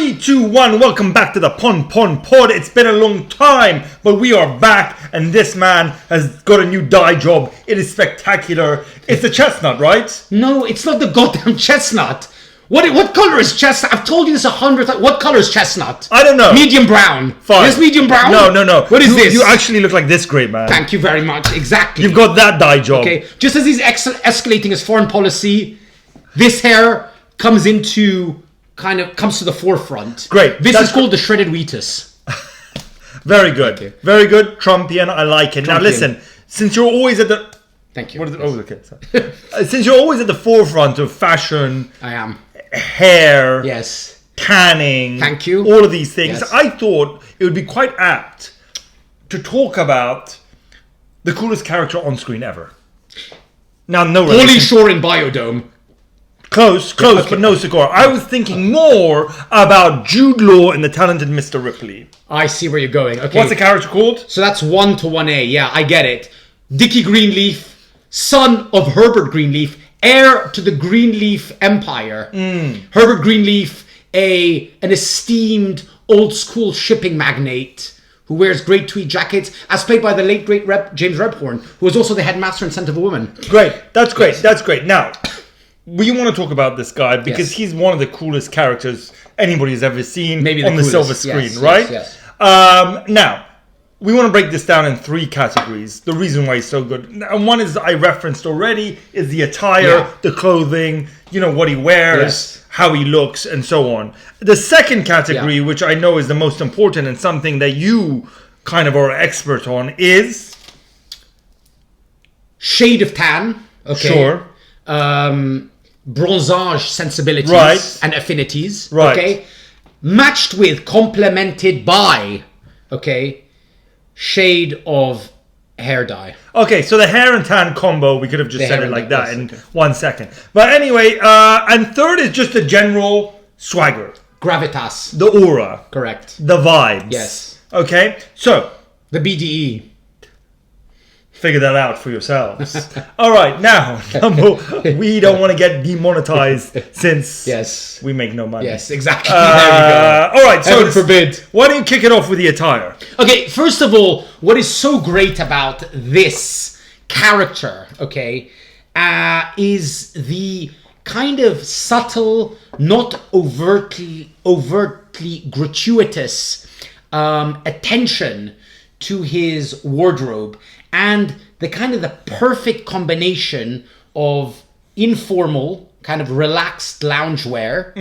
3, 2, 1, welcome back to the Pod. It's been a long time, but we are back, and this man has got a new dye job. It is spectacular. It's the chestnut, right? No, it's not the goddamn chestnut. What color is chestnut? I've told you this 100 times. What color is chestnut? I don't know. Medium brown. Fine. Is medium brown? No. What is this? You actually look like this, great man. Thank you very much. Exactly. You've got that dye job. Okay. Just as he's escalating his foreign policy, this hair comes to the forefront. Great. This is called the shredded wheatus. Very good. Okay. Very good. Trumpian. I like it. Trumpian. Now listen, since you're always at the... Thank you. What is it? Oh, okay. Sorry. Since you're always at the forefront of fashion... I am. Hair. Yes. Tanning. Thank you. All of these things. Yes. I thought it would be quite apt to talk about the coolest character on screen ever. Now, no relation. Pauly Shore in Biodome. Close, okay. But no cigar. I was thinking more about Jude Law in The Talented Mr. Ripley. I see where you're going. Okay. What's the character called? So that's 1 to 1A. Yeah, I get it. Dickie Greenleaf, son of Herbert Greenleaf, heir to the Greenleaf Empire. Herbert Greenleaf, an esteemed old school shipping magnate who wears great tweed jackets, as played by the late great James Rebhorn, who was also the headmaster in Scent of a Woman. Great. That's great. Yes. That's great. Now, we want to talk about this guy because he's one of the coolest characters anybody's ever seen on the silver screen, right? Yes. Now, we want to break this down in 3 categories. The reason why he's so good. And one is I referenced already, is the attire, the clothing, what he wears, how he looks, and so on. The second category, which I know is the most important and something that you kind of are expert on, is... shade of tan. Okay. Sure. Bronzage sensibilities and affinities. Right. Okay. Matched with, complemented by, shade of hair dye. Okay, so the hair and tan combo, we could have just said it like that in 1 second. But anyway, and third is just the general swagger. Gravitas. The aura. Correct. The vibes. Yes. Okay, so... the BDE. Figure that out for yourselves. All right, now, we don't want to get demonetized since we make no money. Yes, exactly. There we go. All right, so Heaven forbid. Why don't you kick it off with the attire? Okay, first of all, what is so great about this character, is the kind of subtle, not overtly gratuitous attention to his wardrobe. And the perfect combination of informal, kind of relaxed loungewear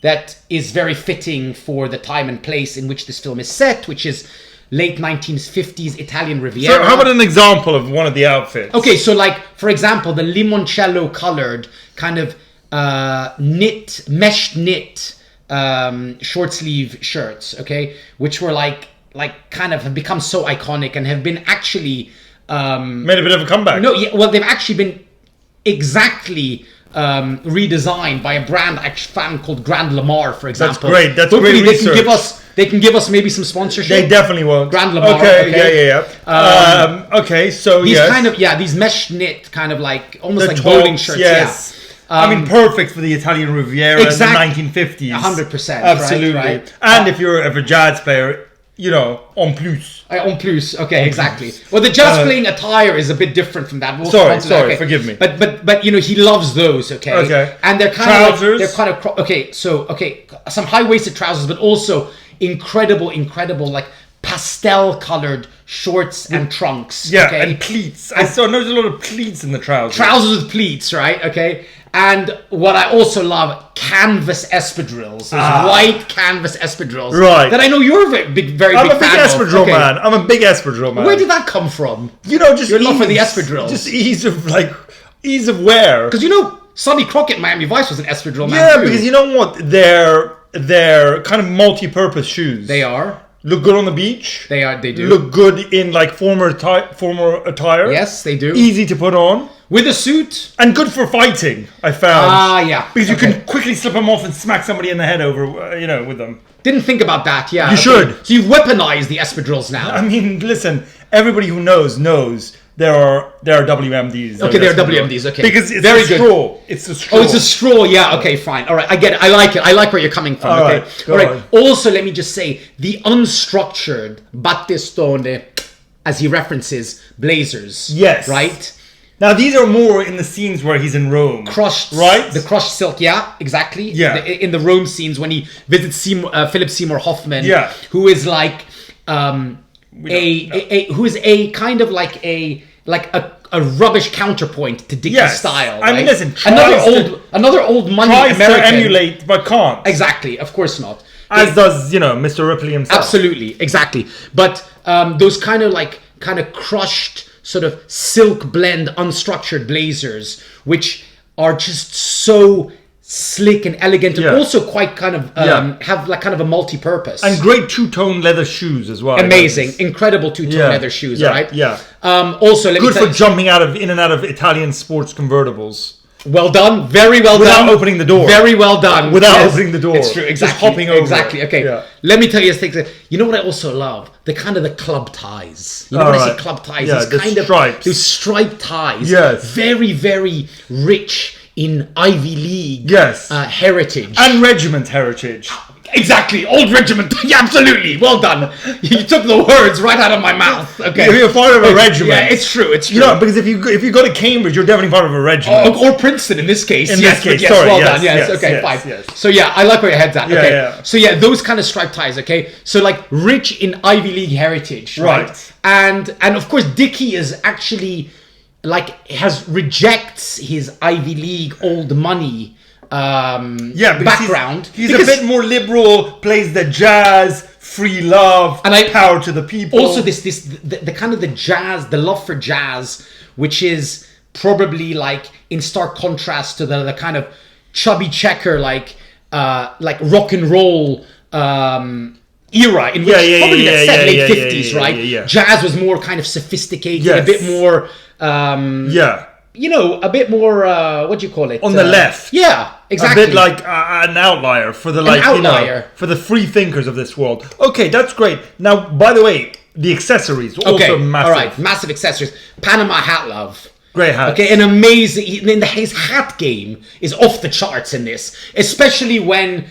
that is very fitting for the time and place in which this film is set, which is late 1950s Italian Riviera. So how about an example of one of the outfits? Okay, so for example, the limoncello colored kind of mesh knit short sleeve shirts, which were kind of have become so iconic and have been actually... made a bit of a comeback. No, they've actually been exactly redesigned by a brand I found called Grand Lamar, for example. That's great. That's Hopefully great research. They can give us maybe some sponsorship. They definitely won't. Grand Lamar. Okay. Yeah. Okay, so these these mesh knit kind of almost like bowling shirts. Yes. Perfect for the Italian Riviera in the 1950s. 100%. Absolutely. Right? And if you're a jazz player, en plus. En plus, exactly. Well, the jazz playing attire is a bit different from that. Sorry, forgive me. But he loves those, Okay. And they're kind trousers. Some high-waisted trousers, but also incredible, pastel colored shorts and trunks. Yeah, and pleats. I saw there's a lot of pleats in the trousers. Trousers with pleats, right? Okay. And what I also love, canvas espadrilles. Those white canvas espadrilles. Right. That I know you're a big fan of. I'm a big espadrille man. I'm a big espadrille man. Where did that come from? Just your love for the espadrilles. Just ease of wear. Because Sonny Crockett, Miami Vice was an espadrille man Yeah, too. because you know what? They're kind of multi-purpose shoes. They are. Look good on the beach. They do. Look good in former attire. Yes, they do. Easy to put on. With a suit. And good for fighting, I found. Yeah. Because you can quickly slip them off and smack somebody in the head over, with them. Didn't think about that, yeah. You should. So you've weaponized the espadrilles now. I mean, listen, everybody who knows there are WMDs. Okay, there are WMDs. Okay, because it's very a good. straw. It's a straw. Oh, it's a straw. Yeah. Okay. Fine. All right. I get it. I like it. I like where you're coming from. All Okay. right, All go right. on. Also, let me just say the unstructured battistone, as he references, blazers. Yes. Right. Now these are more in the scenes where he's in Rome. Crushed, right? The crushed silk, yeah, exactly. Yeah. In the Rome scenes when he visits Philip Seymour Hoffman, Yeah. who is like who is a kind of like a rubbish counterpoint to Dickie's Yes. style. I mean, right? listen, another old money tries American. to emulate but can't. Exactly, of course not. As does, Mr. Ripley himself. Absolutely, exactly. But those kind of crushed sort of silk blend unstructured blazers, which are just so slick and elegant, and Yeah. also quite kind of have like kind of a multi-purpose. And great two-tone leather shoes as well. Amazing, incredible two-tone leather shoes, yeah, right? Yeah. Also, let me Good tell for you, jumping in and out of Italian sports convertibles. well done, very well Without done. opening the door. Very well done. Without Yes, opening the door. It's true, Just exactly. hopping over exactly. it. Okay. Yeah. Let me tell you things. You know what I also love? The kind of the club ties. You know when I say Alright. club ties? Yeah, These the kind stripes. of those striped ties. Yes. Very, very rich in Ivy League Yes. heritage. And regiment heritage. Exactly, old regiment. Yeah, absolutely. Well done. You took the words right out of my mouth. Okay. You're part of a regiment. Yeah, it's true. It's true. Because if you go to Cambridge, you're definitely part of a regiment. Or Princeton in this case. In yes, this case, yes, sorry, well yes, done. Yes, yes, okay, yes, fine. yes. So yeah, I like where your head's at. Yeah, Okay. yeah. So yeah, those kind of striped ties. Okay. So like rich in Ivy League heritage, right? And of course Dickie is actually rejects his Ivy League old money. Background. He's a bit more liberal. Plays the jazz, free love, and power to the people. Also, the kind of the jazz, the love for jazz, which is probably like in stark contrast to the kind of chubby checker like rock and roll era in which probably the late 50s, right? Yeah. Jazz was more kind of sophisticated, Yes. a bit more a bit more what do you call it? On the left. Yeah, exactly. A bit like an outlier for the for the free thinkers of this world. Okay, that's great. Now, by the way, the accessories also massive. All right, massive accessories. Panama hat, love. Great hat. Okay, an amazing. His hat game is off the charts in this, especially when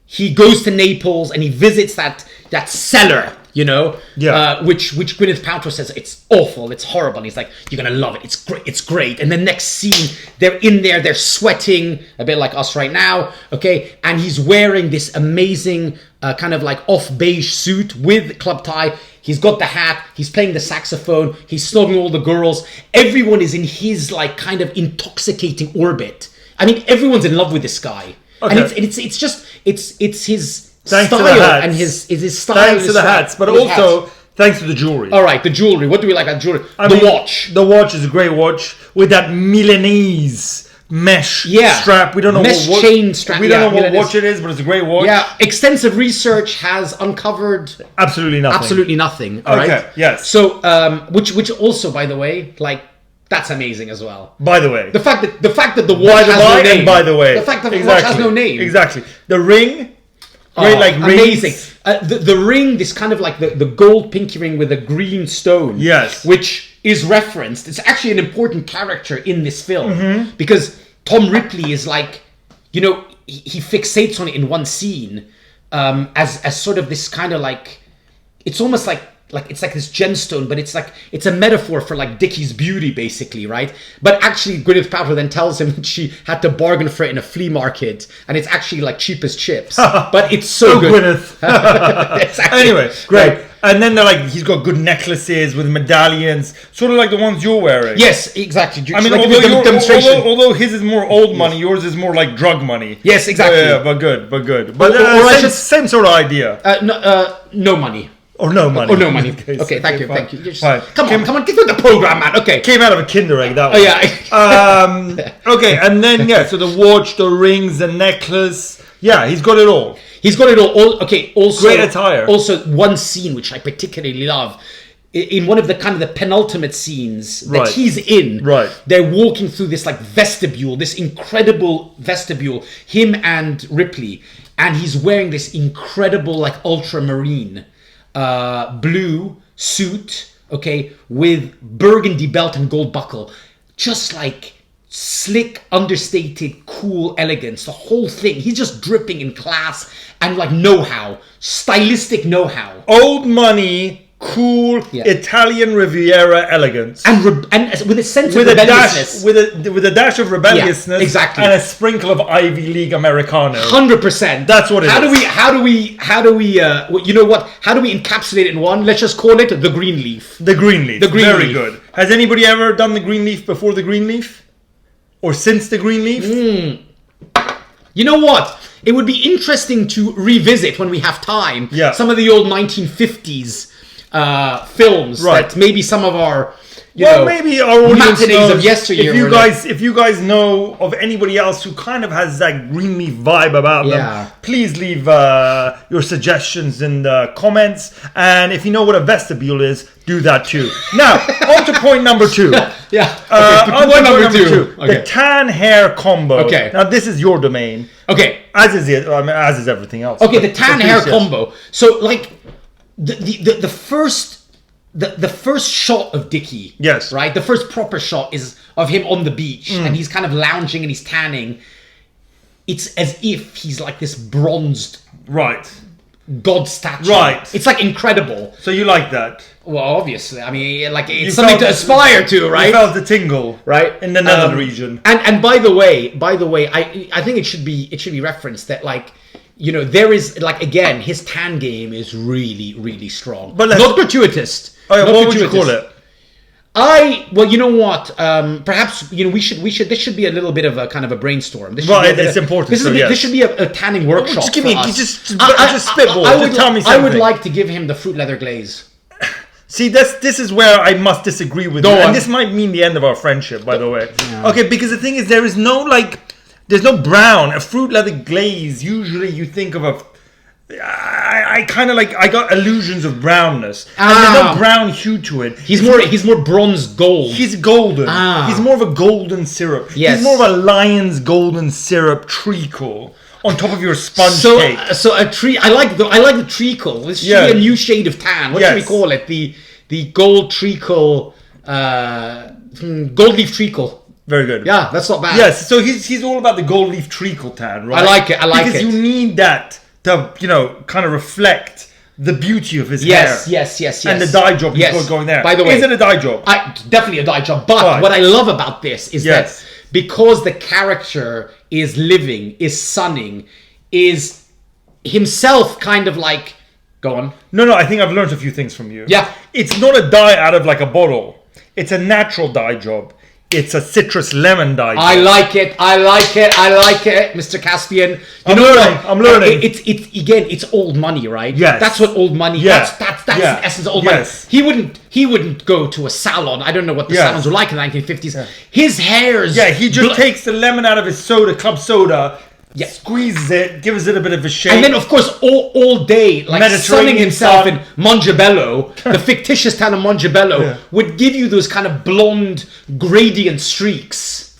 he goes to Naples and he visits that cellar. Which Gwyneth Paltrow says it's awful, it's horrible. And he's like, you're gonna love it. It's great. And the next scene, they're in there, they're sweating a bit like us right now. Okay, and he's wearing this amazing kind of like off beige suit with club tie. He's got the hat. He's playing the saxophone. He's snogging all the girls. Everyone is in his like kind of intoxicating orbit. I mean, everyone's in love with this guy, and it's his. Thanks style to the hats. and his style. Thanks to the hats, but also thanks to the jewelry. All right, the jewelry. What do we like about jewelry? Watch. The watch is a great watch with that Milanese mesh strap. We don't know what chain strap. We don't know what watch it is, but it's a great watch. Yeah, extensive research has uncovered absolutely nothing. All right. Okay. Yes. So, which also, by the way, like. That's amazing as well. By the way, the fact that the watch has no name. And by the way, the fact that the watch has no name. Exactly. The ring. Great, amazing. The ring, this kind of like the gold pinky ring with a green stone. Yes. Which is referenced. It's actually an important character in this film because Tom Ripley is like, he fixates on it in one scene as sort of this kind of like, it's almost like it's like this gemstone, but it's a metaphor for like Dickie's beauty, basically, right? But actually, Gwyneth Paltrow then tells him that she had to bargain for it in a flea market, and it's actually like cheap as chips. But it's so good. Gwyneth. Exactly. Anyway, great. Right. And then they're like, he's got good necklaces with medallions, sort of like the ones you're wearing. Yes, exactly. I mean, although his is more old money, yours is more like drug money. Yes, exactly. Yeah, but good. But same sort of idea. No money. Or no money. Or no money. Okay, thank you. Come on, get through the program, man. Okay. Came out of a Kinder Egg, that one. Oh, yeah. Okay, and then, so the watch, the rings, the necklace. Yeah, he's got it all. He's got it all. Okay, also... Great attire. Also, one scene, which I particularly love, in one of the kind of the penultimate scenes that he's in, they're walking through this like vestibule, this incredible vestibule, him and Ripley, and he's wearing this incredible like ultramarine blue suit okay, with burgundy belt and gold buckle. Just like slick, understated, cool elegance. The whole thing. He's just dripping in class and like know-how. Stylistic know-how. Old money, cool, Italian Riviera elegance. And with a sense of rebelliousness. With a dash of rebelliousness. Exactly. And a sprinkle of Ivy League Americano. 100%. That's what it is. How do we you know what? How do we encapsulate it in one? Let's just call it the Greenleaf. The Greenleaf. The Greenleaf. Very good. Has anybody ever done the Greenleaf before the Greenleaf? Or since the Greenleaf? You know what? It would be interesting to revisit when we have time. Yeah. Some of the old 1950s films that maybe some of our maybe our audience matinees knows, of yesteryear. If you guys know of anybody else who kind of has that Greenleaf vibe about them, please leave your suggestions in the comments. And if you know what a vestibule is, do that too. Now, on to point number 2. Point number two. Okay. The tan hair combo. Okay. Now, this is your domain. Okay. As is everything else. Okay, the tan hair combo. So, like, the first shot of Dickie, yes, right? The first proper shot is of him on the beach, and he's kind of lounging and he's tanning. It's as if he's like this bronzed, god statue. Right. It's like incredible. So you like that? Well, obviously. I mean, like it's something to aspire to, right? You felt the tingle, right, in the nether region. And by the way, I think it should be referenced that like, you know, there is like, again, his tan game is really, really strong, but not gratuitous. Oh, yeah, what would you call it? Well, you know what? Perhaps, you know, we should. This should be a little bit of a kind of a brainstorm. This it's important. This should be a tanning workshop. Just give me, just spitball. Just tell me something. I would like to give him the fruit leather glaze. See, this is where I must disagree with you, and this might mean the end of our friendship, by the way. Yeah. Okay, because the thing is, there's no brown. A fruit leather glaze. Usually, you think of a. I kind of I got illusions of brownness. And there's no brown hue to it. He's more bronze gold. He's golden. He's more of a golden syrup. Yes. He's more of a lion's golden syrup treacle on top of your sponge cake. So a tree. I like the treacle. This should be a new shade of tan. What should we call it? The gold treacle, gold leaf treacle. Very good. Yeah, that's not bad. Yes. So he's all about the gold leaf treacle tan, right? I like it. Because you need that to, you know, kind of reflect the beauty of his hair. Yes. And the dye job he's going there. By the way, is it a dye job? Definitely a dye job. But what I love about this is that because the character is living, is sunning, is himself kind of like... Go on. No, I think I've learned a few things from you. Yeah. It's not a dye out of like a bottle. It's a natural dye job. It's a citrus lemon dye job. I like it, Mr. Caspian. I'm learning. It's old money, right? Yes. That's what old money. Yeah. That's the essence of old money. He wouldn't go to a salon. I don't know what the salons were like in the 1950s. Yeah. His hair's he just takes the lemon out of his club soda. Yeah. Squeezes it, gives it a bit of a shake. And then, of course, all day, like sunning himself in Mongebello, the fictitious town of Mongebello, would give you those kind of blonde gradient streaks.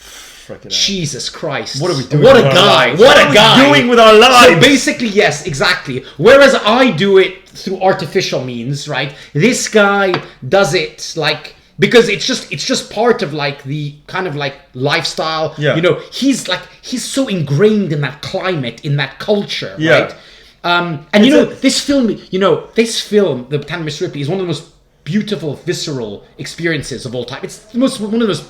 Jesus Christ. What are we doing? What a guy. What a guy. What are we doing with our lives? So basically, yes, exactly. Whereas I do it through artificial means, right? This guy does it like... Because it's just part of like the kind of like lifestyle. Yeah. You know, he's so ingrained in that climate, in that culture, right? And this film, The Pondering, Mr. Ripley, is one of the most beautiful, visceral experiences of all time. It's one of the most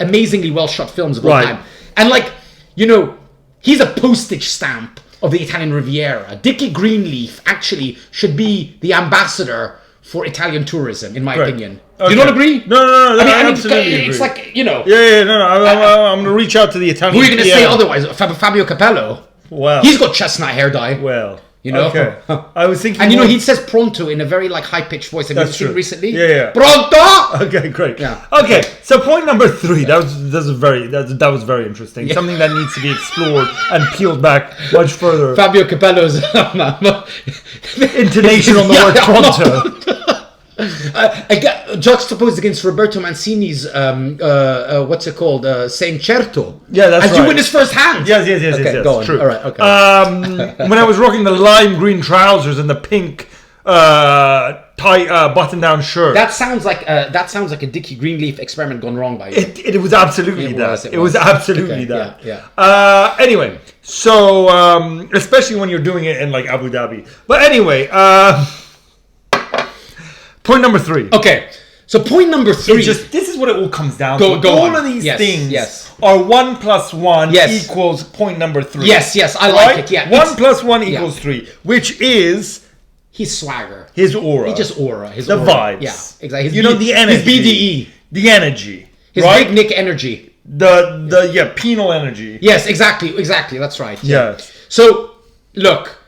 amazingly well shot films of all time. And like, you know, he's a postage stamp of the Italian Riviera. Dickie Greenleaf actually should be the ambassador for Italian tourism, in my opinion. Okay. Do you not agree? No. I absolutely agree. It's like, you know... I'm going to reach out to the Italian... Who are you going to say otherwise? Fabio Capello? Well... He's got chestnut hair dye. Well... You know? Okay. I was thinking... And you know, he says pronto in a very like high-pitched voice. Have you seen it recently? Yeah. Pronto! Okay, great. Yeah. Okay, so point number 3. That was very interesting. Yeah. Something that needs to be explored and peeled back much further. Fabio Capello's... intonation on the word pronto. Juxtaposed against Roberto Mancini's what's it called? Saying certo. Yeah, that's right. As you witnessed firsthand. Yes. Okay, go on. True. All right, okay. When I was rocking the lime green trousers and the pink button-down shirt. That sounds like a Dickie Greenleaf experiment gone wrong by you. It was absolutely that. It was absolutely that. Yeah. Anyway, so especially when you're doing it in like Abu Dhabi. But anyway, point number 3. Okay. So point number 3. This is what it all comes down to. Go all on. of these things yes. are 1 + 1 equals point number 3. Yes, I like it. Yeah. 1 + 1 equals 3, which is his swagger, his aura, his the aura. vibes. Yeah, exactly. The energy, his BDE, the energy, his right? big Nick energy, the penal energy. Yes, exactly. That's right. Yeah. So look,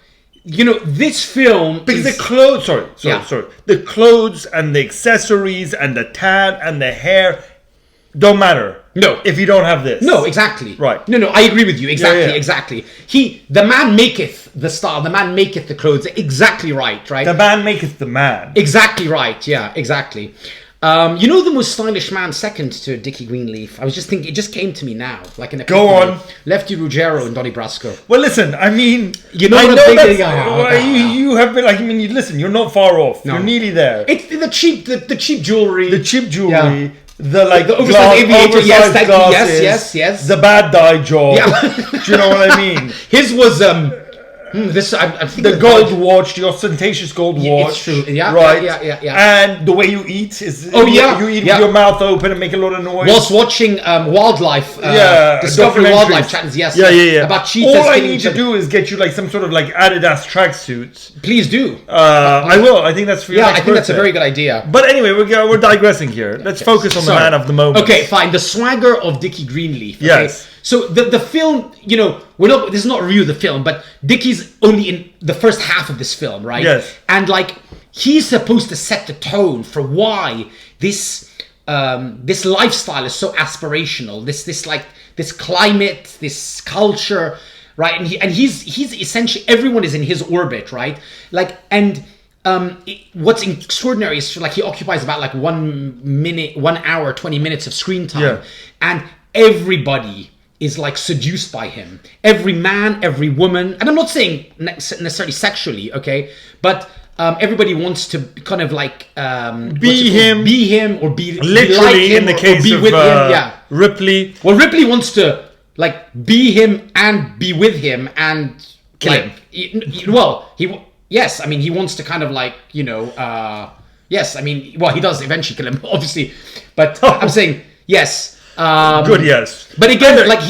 this film because the clothes. Sorry. The clothes and the accessories and the tan and the hair don't matter. No, if you don't have this. No, exactly. Right. No, I agree with you. Exactly, Yeah. exactly. The man maketh the style. The man maketh the clothes. Exactly right. The man maketh the man. Exactly right. Yeah, exactly. The most stylish man second to Dickie Greenleaf? I was just thinking, it just came to me now. Like in a Go on. Lefty Ruggiero and Donnie Brasco. Well, listen, I mean, you know you have been like, listen, you're not far off. No. You're nearly there. It's the cheap jewelry. The cheap jewelry. Yeah. The oversized aviator, glasses, yes. The bad dye job. Yeah. Do you know what I mean? His was I'm thinking the gold watch, the ostentatious gold watch. It's true. Yeah, right. Yeah. And the way you eat is you eat with your mouth open and make a lot of noise. Whilst watching wildlife, Discovery Wildlife channels. Yes. Yeah. About cheetahs. All I need to do is get you like some sort of like Adidas tracksuits. Please do. I will. I think that's for your next I think that's a very good idea. But anyway, we're digressing here. Let's focus on the man of the moment. Okay, fine. The swagger of Dickie Greenleaf. Okay? Yes. So the film, this is not a review of the film, but Dickie's only in the first half of this film, right? Yes. And like he's supposed to set the tone for why this lifestyle is so aspirational. This climate, this culture, right? And he's essentially, everyone is in his orbit, right? Like, and what's extraordinary is like he occupies about like 1 hour, 20 minutes of screen time, and everybody is like seduced by him. Every man, every woman, and I'm not saying necessarily sexually, okay, but everybody wants to kind of like be him, or be literally like him, in the case be of with him. Yeah, Ripley. Well, Ripley wants to like be him and be with him and kill him. Yes, I mean he wants to kind of like yes, I mean he does eventually kill him, obviously, but I'm saying yes. Good, yes. But again, like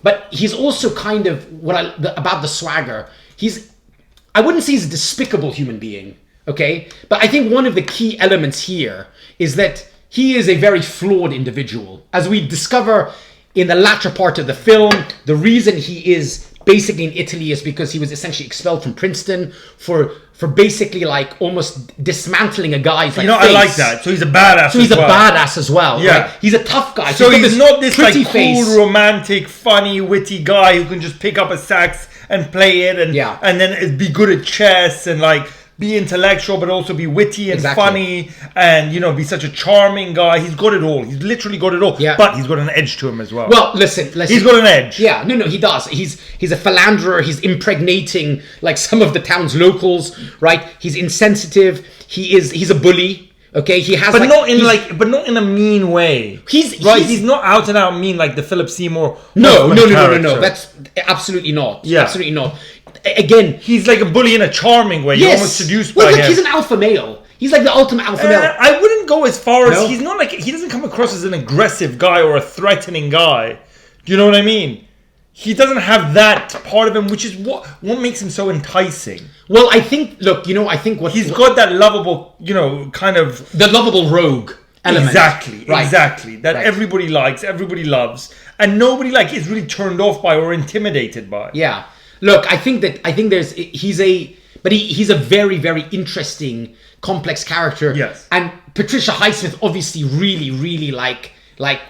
but he's also kind of about the swagger. I wouldn't say he's a despicable human being, okay? But I think one of the key elements here is that he is a very flawed individual. As we discover in the latter part of the film, the reason he is basically in Italy is because he was essentially expelled from Princeton for basically like almost dismantling a guy's face. I like that. So he's a badass. So he's a badass as well. Yeah, right? He's a tough guy. So he's not this like face. cool, romantic, funny, witty guy who can just pick up a sax and play it and then be good at chess and like be intellectual but also be witty and funny and be such a charming guy. He's got it all. He's literally got it all. Yeah. But he's got an edge to him as well. Well, listen. He's got an edge. Yeah, no, he does. He's a philanderer. He's impregnating like some of the town's locals, right? He's insensitive. He's a bully. Okay, he has, but not in a mean way. He's not out and out mean like the Philip Seymour. No. That's absolutely not. Yeah, absolutely not. Again, he's like a bully in a charming way. You're almost seduced by him. He's an alpha male. He's like the ultimate alpha male. I wouldn't go as far as he's not like he doesn't come across as an aggressive guy or a threatening guy. Do you know what I mean? He doesn't have that part of him, which is what makes him so enticing. Well, I think. Look, I think he's got that lovable, kind of the lovable rogue element. Exactly. That everybody likes, everybody loves, and nobody is really turned off by or intimidated by. Yeah. Look, I think he's a very, very interesting, complex character. Yes. And Patricia Highsmith obviously really, really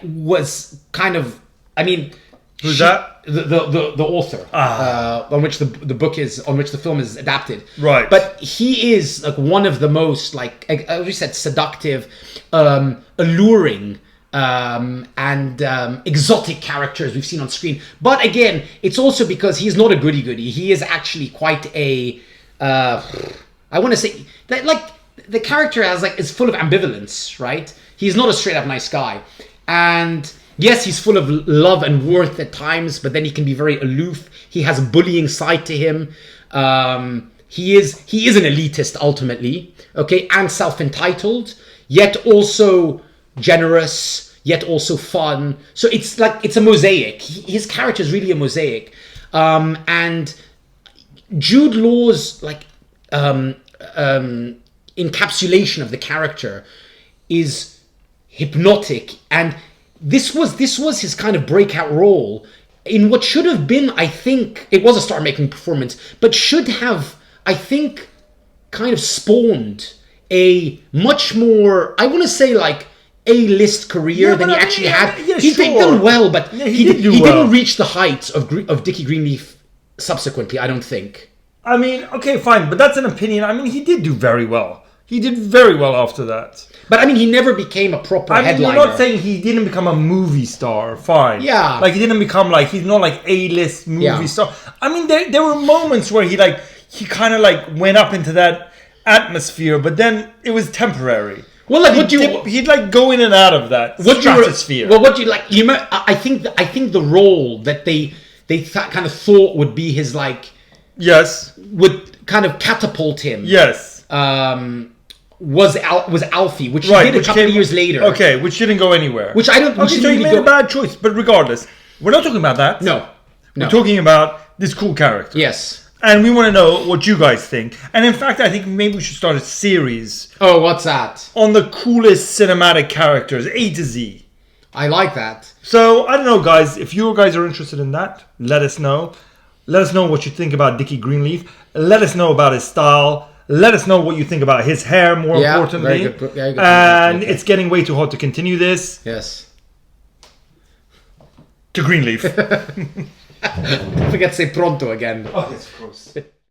was kind of, I mean, who's that? The author on which on which the film is adapted. Right. But he is like one of the most as we said, seductive, alluring, and exotic characters we've seen on screen. But again, it's also because he's not a goody-goody. He is actually quite a I want to say that like the character is full of ambivalence, right? He's not a straight up nice guy, and yes, he's full of love and worth at times, but then he can be very aloof. He has a bullying side to him. He is an elitist ultimately, okay, and self-entitled, yet also generous, yet also fun. So it's a mosaic. His character is really a mosaic, and Jude Law's encapsulation of the character is hypnotic, and this was his kind of breakout role in what should have been, I think, it was a star-making performance, but should have, I think, kind of spawned a much more, I want to say, like, A-list career than he actually had. Yeah, He'd sure. done well, but Yeah, he didn't reach the heights of Dickie Greenleaf subsequently, I don't think. I mean, okay, fine, but that's an opinion. I mean, he did do very well. He did very well after that. But I mean, he never became a proper headliner. You're not saying he didn't become a movie star, fine. Yeah. Like, he didn't become, like, he's not, like, A-list movie star. I mean, there were moments where he kind of, like, went up into that atmosphere, but then it was temporary. Well, like, he'd, like, go in and out of that stratosphere. I think the role that they kind of thought would be his, like... Yes. Would kind of catapult him. Yes. Was Alfie, which he did a couple of years later. Okay, which didn't go anywhere. Which I don't... Okay, so he made a bad choice, but regardless, we're not talking about that. No. We're talking about this cool character. Yes. And we want to know what you guys think. And in fact, I think maybe we should start a series. Oh, what's that? On the coolest cinematic characters, A to Z. I like that. So, I don't know, guys. If you guys are interested in that, let us know. Let us know what you think about Dickie Greenleaf. Let us know about his style. Let us know what you think about his hair, more importantly. Very good. And it's getting way too hot to continue this. Yes. To Greenleaf. Don't forget to say pronto again. Oh, yes, of course.